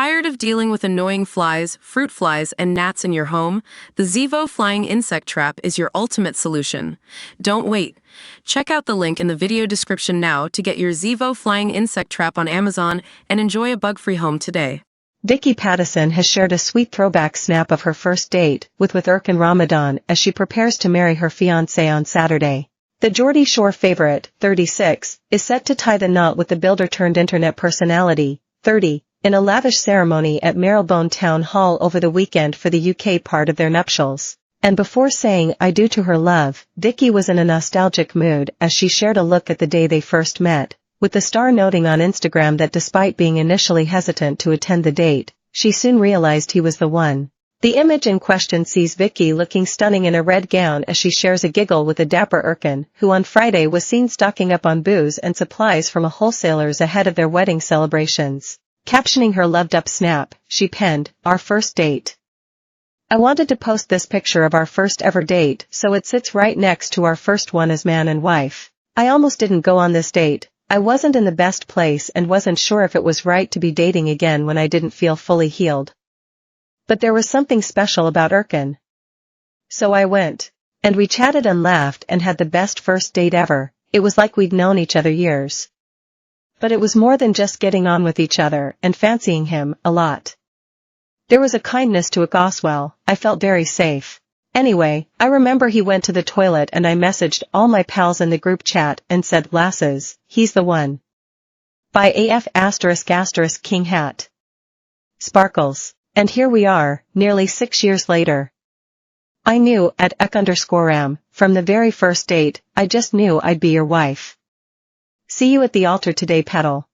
Tired of dealing with annoying flies, fruit flies, and gnats in your home? The Zevo Flying Insect Trap is your ultimate solution. Don't wait. Check out the link in the video description now to get your Zevo Flying Insect Trap on Amazon and enjoy a bug-free home today. Vicky Pattison has shared a sweet throwback snap of her first date with Ercan Ramadan as she prepares to marry her fiancé on Saturday. The Geordie Shore favorite, 36, is set to tie the knot with the builder-turned-internet personality, 30, in a lavish ceremony at Marylebone Town Hall over the weekend for the UK part of their nuptials. And before saying I do to her love, Vicky was in a nostalgic mood as she shared a look at the day they first met, with the star noting on Instagram that despite being initially hesitant to attend the date, she soon realized he was the one. The image in question sees Vicky looking stunning in a red gown as she shares a giggle with a dapper Ercan, who on Friday was seen stocking up on booze and supplies from a wholesaler's ahead of their wedding celebrations. Captioning her loved-up snap, she penned, "Our first date. I wanted to post this picture of our first ever date so it sits right next to our first one as man and wife. I almost didn't go on this date. I wasn't in the best place and wasn't sure if it was right to be dating again when I didn't feel fully healed. But there was something special about Ercan. So I went. And we chatted and laughed and had the best first date ever. It was like we'd known each other years. But it was more than just getting on with each other and fancying him a lot. There was a kindness to it as well. I felt very safe. Anyway, I remember he went to the toilet and I messaged all my pals in the group chat and said, lasses, he's the one. By AF *** King Hat. Sparkles. And here we are, nearly 6 years later. I knew, at @ec_ram, from the very first date, I just knew I'd be your wife. See you at the altar today, petal.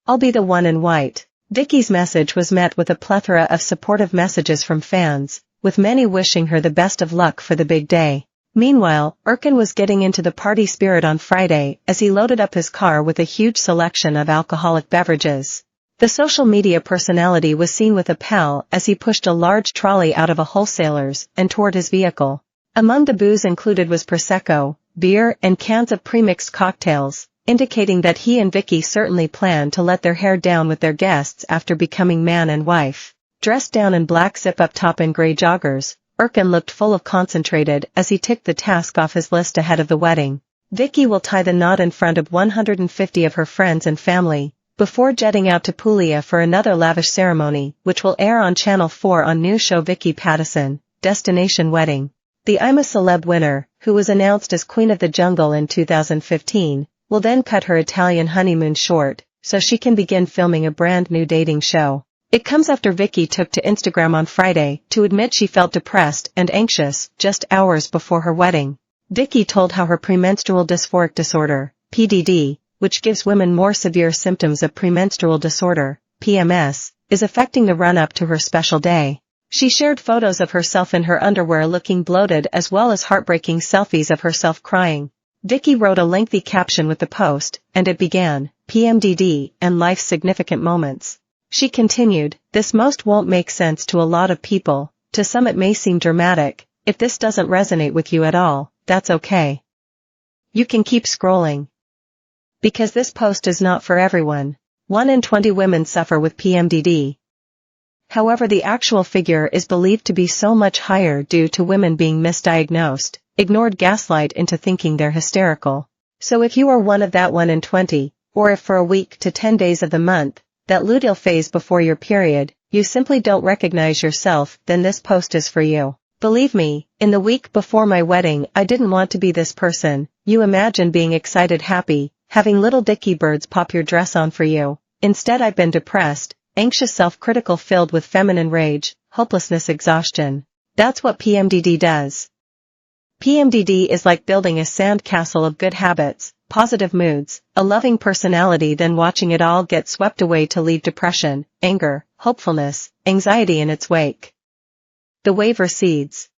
I'll be the one in white." Vicky's message was met with a plethora of supportive messages from fans, with many wishing her the best of luck for the big day. Meanwhile, Ercan was getting into the party spirit on Friday as he loaded up his car with a huge selection of alcoholic beverages. The social media personality was seen with a pal as he pushed a large trolley out of a wholesaler's and toward his vehicle. Among the booze included was Prosecco, beer and cans of premixed cocktails, indicating that he and Vicky certainly planned to let their hair down with their guests after becoming man and wife. Dressed down in black zip-up top and gray joggers, Ercan looked full of concentrated as he ticked the task off his list ahead of the wedding. Vicky will tie the knot in front of 150 of her friends and family, before jetting out to Puglia for another lavish ceremony, which will air on Channel 4 on new show Vicky Pattison, Destination Wedding. The I'm a Celeb winner, who was announced as Queen of the Jungle in 2015, will then cut her Italian honeymoon short, so she can begin filming a brand new dating show. It comes after Vicky took to Instagram on Friday to admit she felt depressed and anxious just hours before her wedding. Vicky told how her premenstrual dysphoric disorder, PDD, which gives women more severe symptoms of premenstrual disorder, PMS, is affecting the run-up to her special day. She shared photos of herself in her underwear looking bloated as well as heartbreaking selfies of herself crying. Vicky wrote a lengthy caption with the post, and it began, PMDD and life's significant moments. She continued, this most won't make sense to a lot of people, to some it may seem dramatic. If this doesn't resonate with you at all, that's okay. You can keep scrolling. Because this post is not for everyone. 1 in 20 women suffer with PMDD. However, the actual figure is believed to be so much higher due to women being misdiagnosed, ignored, gaslight into thinking they're hysterical. So if you are one of that 1 in 20, or if for a week to 10 days of the month, that luteal phase before your period, you simply don't recognize yourself, then this post is for you. Believe me, in the week before my wedding I didn't want to be this person. You imagine being excited, happy, having little dicky birds pop your dress on for you. Instead I've been depressed, anxious, self-critical, filled with feminine rage, hopelessness, exhaustion. That's what PMDD does. PMDD is like building a sand castle of good habits, positive moods, a loving personality, then watching it all get swept away to leave depression, anger, hopefulness, anxiety in its wake. The wave recedes.